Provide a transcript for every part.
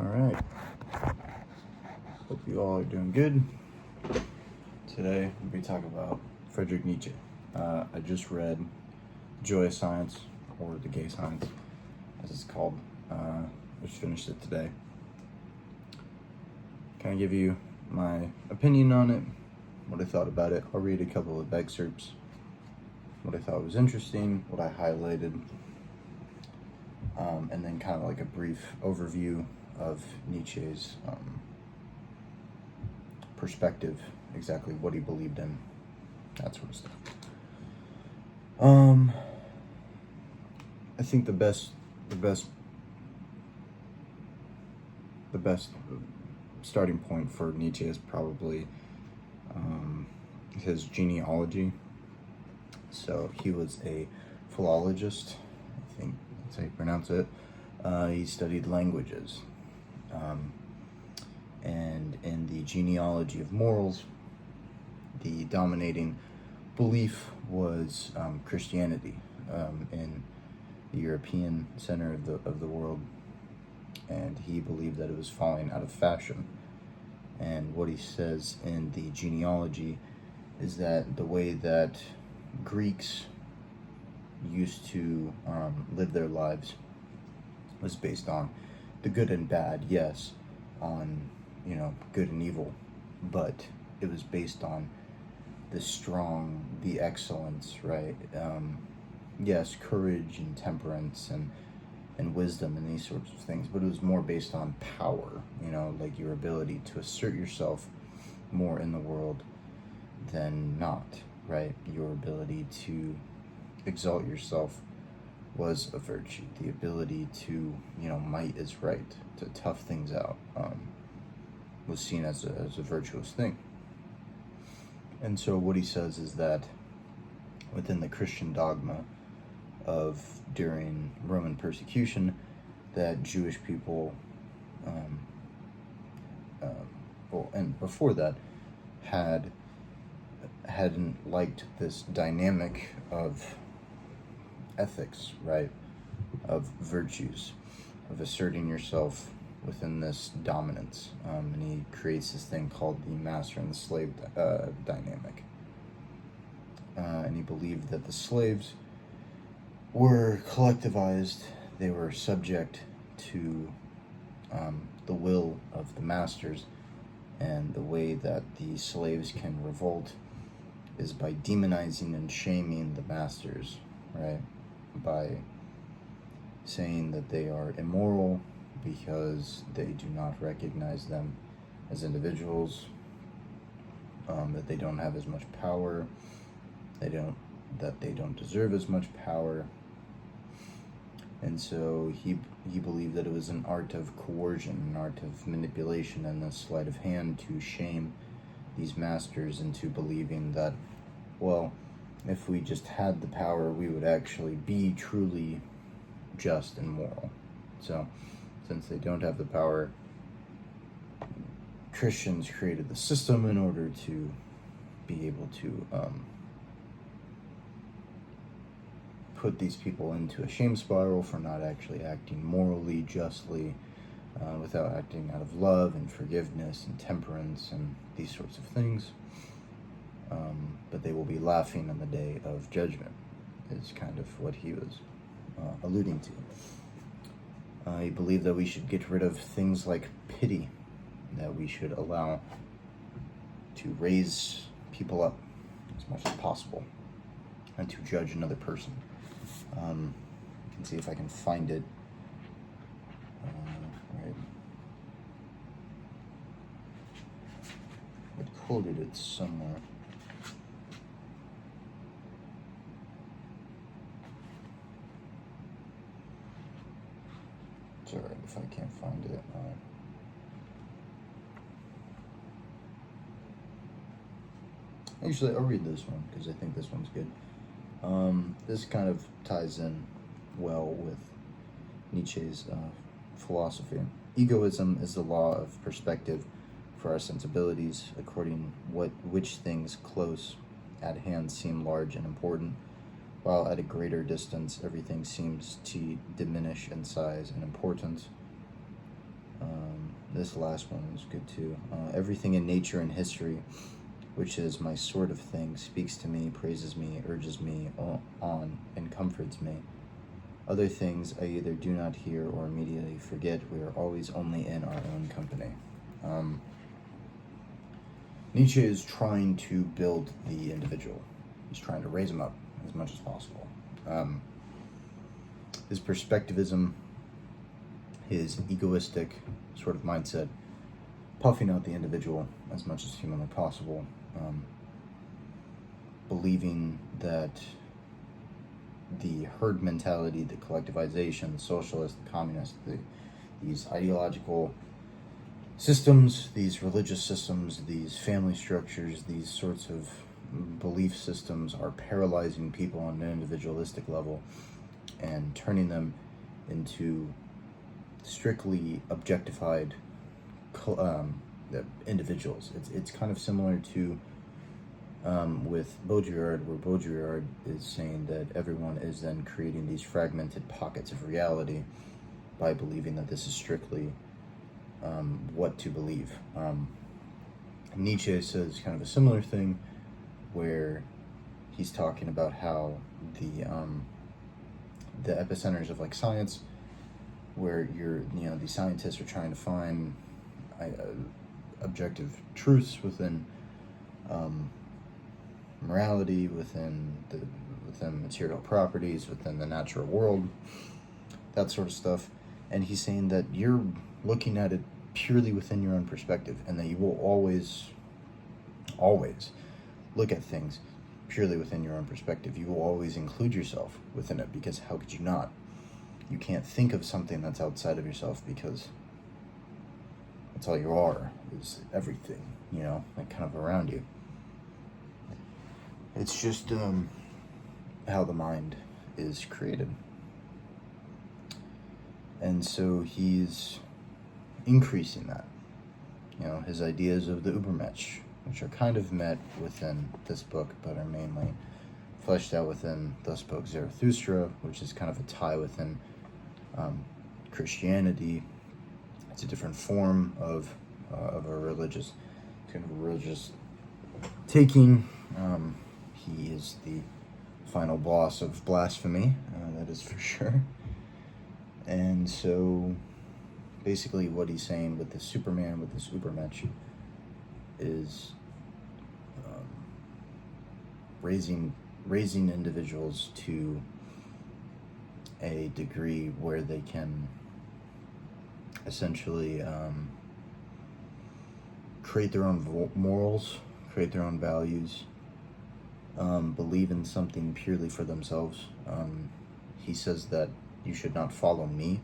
Alright, hope you all are doing good. Today we'll be talking about Fredrich Nietzsche. I just read Joy of Science, or The Gay Science, as it's called. Just finished it today. Can I give you my opinion on it, what I thought about it? I'll read a couple of excerpts, what I thought was interesting, what I highlighted, and then kind of like a brief overview of Nietzsche's perspective, exactly what he believed in, that sort of stuff. I think the best starting point for Nietzsche is probably his genealogy. So he was a philologist, I think that's how you pronounce it. He studied languages. And in the genealogy of morals, the dominating belief was Christianity in the European center of the world, and he believed that it was falling out of fashion. And what he says in the genealogy is that the way that Greeks used to live their lives was based on the good and bad, yes, on good and evil, but it was based on the strong, the excellence, right? Yes, courage and temperance and wisdom and these sorts of things, but it was more based on power, like your ability to assert yourself more in the world than not, right? Your ability to exalt yourself was a virtue. The ability to, might is right, to tough things out, was seen as a virtuous thing. And so what he says is that within the Christian dogma of during Roman persecution, that Jewish people, and before that, hadn't liked this dynamic of ethics, right, of virtues, of asserting yourself within this dominance, and he creates this thing called the master and the slave dynamic, and he believed that the slaves were collectivized, they were subject to the will of the masters, and the way that the slaves can revolt is by demonizing and shaming the masters, right? By saying that they are immoral because they do not recognize them as individuals, that they don't have as much power, that they don't deserve as much power. And so he believed that it was an art of coercion, an art of manipulation and a sleight of hand to shame these masters into believing that, well, if we just had the power, we would actually be truly just and moral. So, since they don't have the power, Christians created the system in order to be able to put these people into a shame spiral for not actually acting morally, justly, without acting out of love and forgiveness and temperance and these sorts of things. But they will be laughing on the day of judgment, is kind of what he was alluding to. He believed that we should get rid of things like pity, that we should allow to raise people up as much as possible and to judge another person. I can see if I can find it. Right. I quoted it somewhere. Sorry if I can't find it. Actually, I'll read this one because I think this one's good. This kind of ties in well with Nietzsche's philosophy. Egoism is the law of perspective for our sensibilities, according which things close at hand seem large and important, while at a greater distance everything seems to diminish in size and importance. this last one was good too. Everything in nature and history, which is my sort of thing, speaks to me, praises me, urges me on, and comforts me. Other things I either do not hear or immediately forget. We are always only in our own company. Nietzsche is trying to build the individual. He's trying to raise him up as much as possible. His perspectivism, his egoistic sort of mindset, puffing out the individual as much as humanly possible, believing that the herd mentality, the collectivization, the socialist, the communist, these ideological systems, these religious systems, these family structures, these sorts of belief systems are paralyzing people on an individualistic level and turning them into strictly objectified individuals. It's kind of similar to with Baudrillard, where Baudrillard is saying that everyone is then creating these fragmented pockets of reality by believing that this is strictly what to believe. Nietzsche says kind of a similar thing, where he's talking about how the epicenters of like science, where the scientists are trying to find objective truths within morality, within material properties, within the natural world, that sort of stuff. And he's saying that you're looking at it purely within your own perspective, and that you will always look at things purely within your own perspective. You will always include yourself within it, because how could you not? You can't think of something that's outside of yourself, because that's all you are, is everything, like kind of around you. It's just how the mind is created. And so he's increasing that. His ideas of the Übermensch, which are kind of met within this book, but are mainly fleshed out within Thus Spoke Zarathustra, which is kind of a tie within Christianity. It's a different form of a religious taking. He is the final boss of blasphemy, that is for sure. And so basically what he's saying with this Superman, with this Übermensch, is raising individuals to a degree where they can essentially create their own morals, create their own values, believe in something purely for themselves. He says that you should not follow me,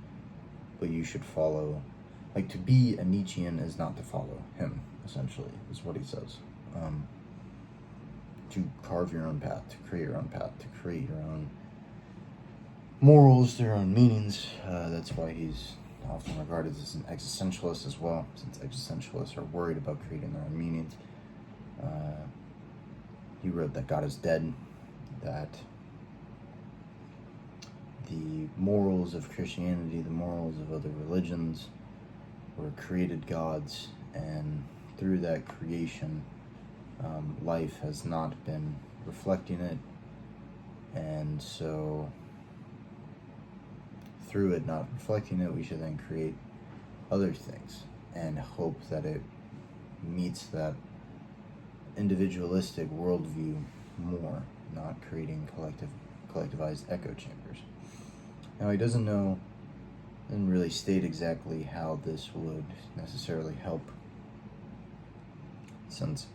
but you should follow, to be a Nietzschean is not to follow him, essentially, is what he says. To carve your own path, to create your own path, to create your own morals, their own meanings. That's why he's often regarded as an existentialist as well, since existentialists are worried about creating their own meanings. He wrote that God is dead, that the morals of Christianity, the morals of other religions, were created gods, and through that creation, life has not been reflecting it, and so through it not reflecting it, we should then create other things and hope that it meets that individualistic worldview more, not creating collectivized echo chambers. Now, he doesn't really state exactly how this would necessarily help, since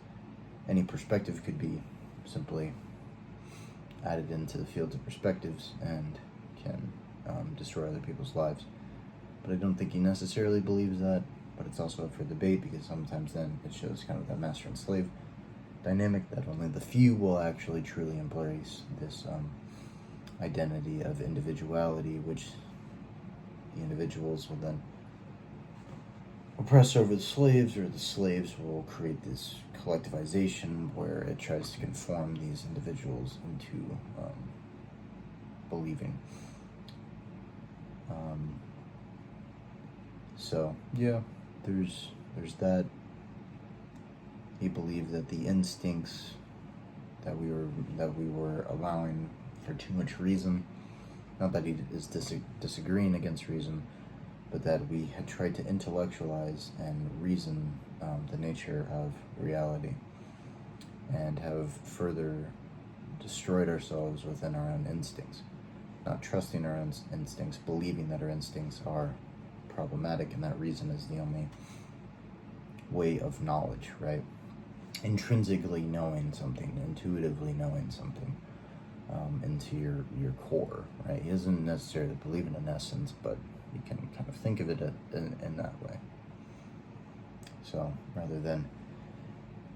any perspective could be simply added into the field of perspectives and can destroy other people's lives. But I don't think he necessarily believes that, but it's also up for debate, because sometimes then it shows kind of that master and slave dynamic, that only the few will actually truly embrace this identity of individuality, which the individuals will then oppress over the slaves, or the slaves will create this collectivization where it tries to conform these individuals into believing. So, yeah, there's that. He believed that the instincts that we were allowing for too much reason, not that he is disagreeing against reason, but that we had tried to intellectualize and reason the nature of reality, and have further destroyed ourselves within our own instincts, not trusting our own instincts, believing that our instincts are problematic and that reason is the only way of knowledge, right? Intrinsically knowing something, intuitively knowing something, into your core, right? He doesn't necessarily believe in an essence, but you can kind of think of it in that way. So rather than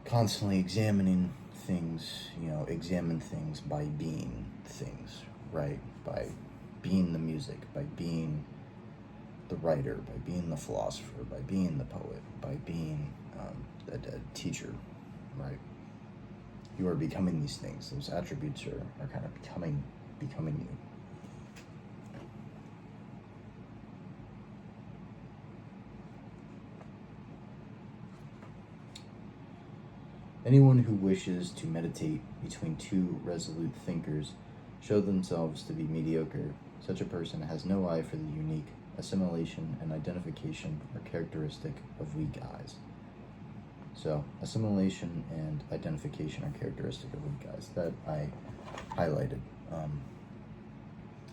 constantly examining things, examine things by being things, right? By being the music, by being the writer, by being the philosopher, by being the poet, by being a teacher, right? You are becoming these things. Those attributes are kind of becoming you. Anyone who wishes to meditate between two resolute thinkers show themselves to be mediocre. Such a person has no eye for the unique. Assimilation and identification are characteristic of weak eyes. So, assimilation and identification are characteristic of weak eyes. That I highlighted.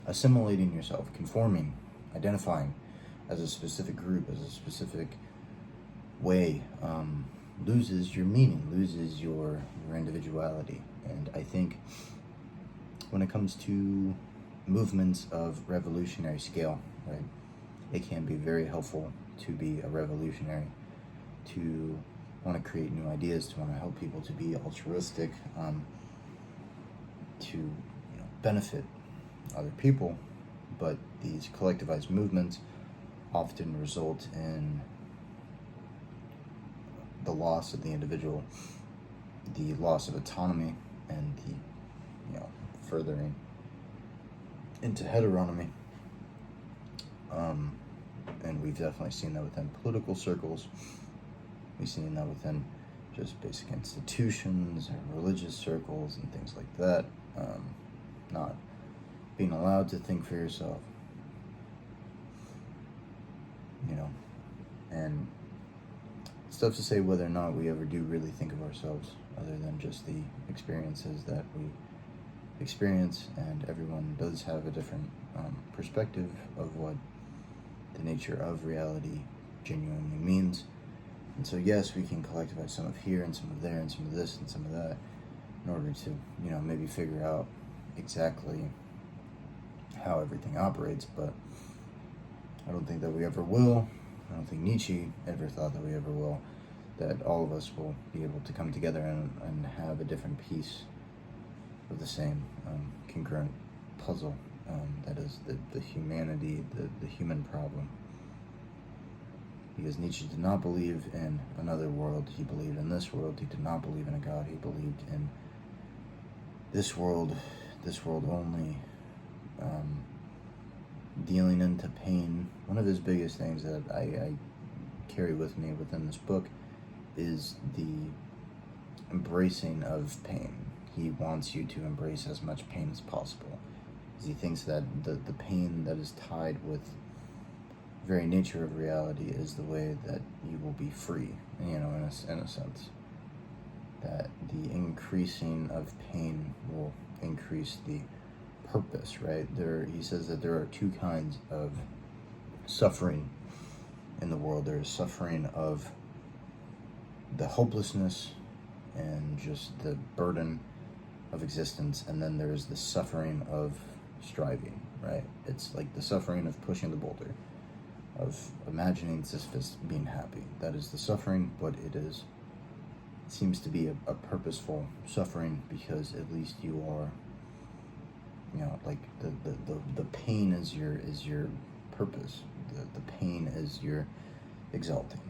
Assimilating yourself, conforming, identifying as a specific group, as a specific way, loses your meaning, loses your individuality. And I think when it comes to movements of revolutionary scale, right, it can be very helpful to be a revolutionary, to want to create new ideas, to want to help people, to be altruistic, to benefit other people. But these collectivized movements often result in the loss of the individual, the loss of autonomy, and the furthering into heteronomy. And we've definitely seen that within political circles. We've seen that within just basic institutions or religious circles and things like that. Not being allowed to think for yourself, and it's tough to say whether or not we ever do really think of ourselves, other than just the experiences that we experience, and everyone does have a different perspective of what the nature of reality genuinely means. And so yes, we can collectivize some of here and some of there and some of this and some of that in order to maybe figure out exactly how everything operates, but I don't think that we ever will. I don't think Nietzsche ever thought that we ever will, that all of us will be able to come together and have a different piece of the same congruent puzzle, that is the humanity, the human problem. Because Nietzsche did not believe in another world, he believed in this world. He did not believe in a God, he believed in this world only. Dealing into pain, one of his biggest things that I carry with me within this book is the embracing of pain. He wants you to embrace as much pain as possible, because he thinks that the pain that is tied with the very nature of reality is the way that you will be free, in a sense. That the increasing of pain will increase the purpose, right? He says that there are two kinds of suffering in the world. There is suffering of the hopelessness and just the burden of existence, and then there is the suffering of striving, right? It's like the suffering of pushing the boulder, of imagining Sisyphus being happy. That is the suffering, but it seems to be a purposeful suffering, because at least you are, like the pain is your purpose. The pain is your exalting.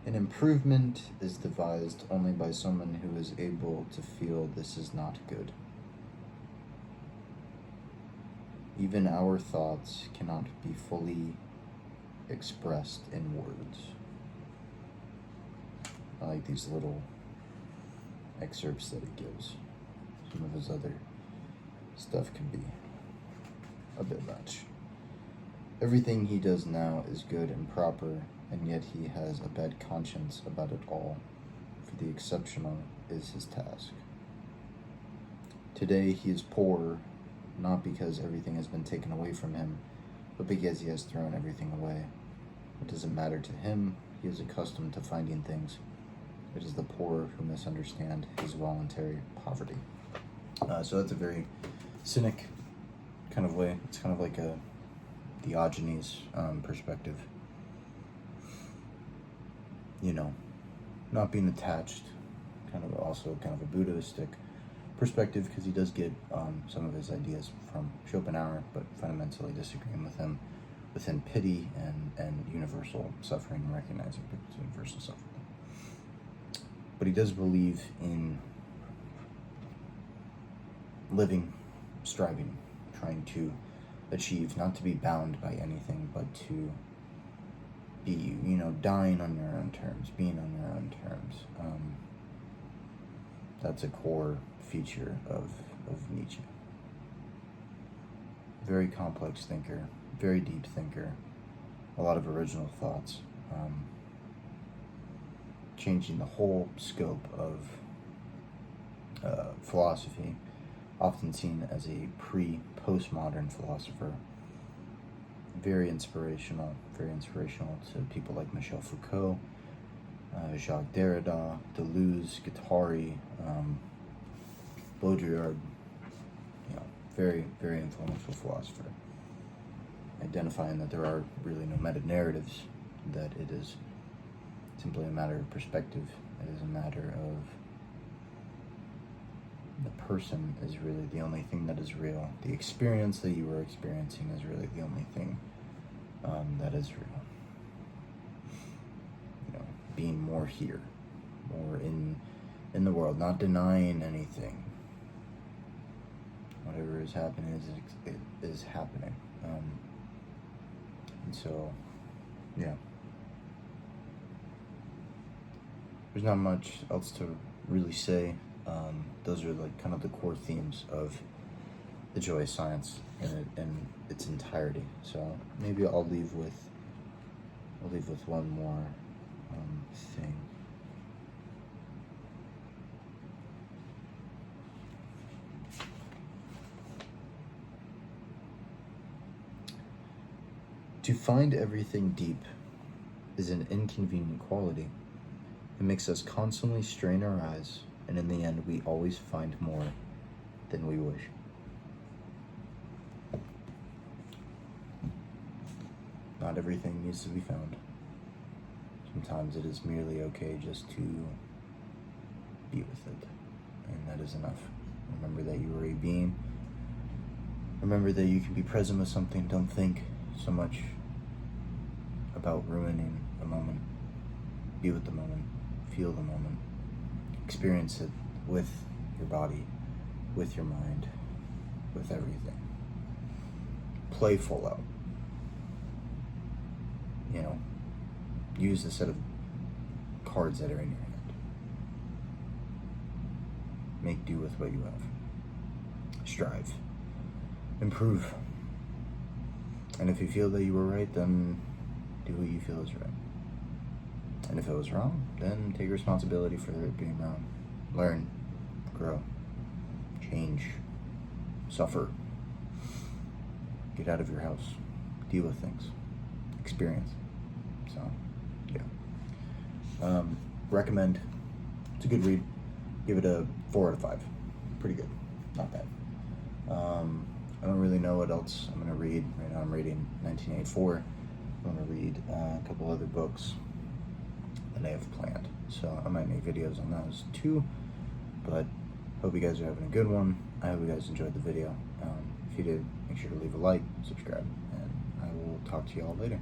An improvement is devised only by someone who is able to feel this is not good. Even our thoughts cannot be fully expressed in words. I like these little excerpts that it gives. Some of his other stuff can be a bit much. Everything he does now is good and proper, and yet he has a bad conscience about it all, for the exceptional is his task. Today he is poor, not because everything has been taken away from him, but because he has thrown everything away. It doesn't matter to him, he is accustomed to finding things. It is the poor who misunderstand his voluntary poverty. So that's a very cynic kind of way. It's kind of like a Diogenes perspective. You know, not being attached, kind of also kind of a Buddhistic perspective, because he does get some of his ideas from Schopenhauer, but fundamentally disagreeing with him within pity and universal suffering, recognizing universal suffering. But he does believe in living, striving, trying to achieve, not to be bound by anything, but to be, dying on your own terms, being on your own terms. That's a core feature of Nietzsche. Very complex thinker, very deep thinker, a lot of original thoughts, changing the whole scope of philosophy, often seen as a pre-postmodern philosopher. Very inspirational to people like Michel Foucault, Jacques Derrida, Deleuze, Guattari, Baudrillard. Very, very influential philosopher. Identifying that there are really no meta-narratives, that it is simply a matter of perspective. It is a matter of the person is really the only thing that is real. The experience that you are experiencing is really the only thing that is real. Being more here, more in the world, not denying anything. Whatever is happening is happening. And so, yeah. There's not much else to really say. Those are like kind of the core themes of The Joy of Science in its entirety. So maybe I'll leave with one more thing. To find everything deep is an inconvenient quality. It makes us constantly strain our eyes, and in the end, we always find more than we wish. Not everything needs to be found. Sometimes it is merely okay just to be with it, and that is enough. Remember that you are a being. Remember that you can be present with something. Don't think so much about ruining a moment. Be with the moment. Feel the moment. Experience it with your body, with your mind, with everything. Play full out. Use the set of cards that are in your hand. Make do with what you have. Strive. Improve. And if you feel that you were right, then do what you feel is right. And if it was wrong, then take responsibility for it being wrong. Learn, grow, change, suffer. Get out of your house. Deal with things. Experience. So, yeah. Recommend. It's a good read. Give it a 4 out of 5. Pretty good. Not bad. I don't really know what else I'm going to read. Right now I'm reading 1984. I'm going to read a couple other books that I have planned. So I might make videos on those too. But hope you guys are having a good one. I hope you guys enjoyed the video. If you did, make sure to leave a like, subscribe, and I will talk to you all later.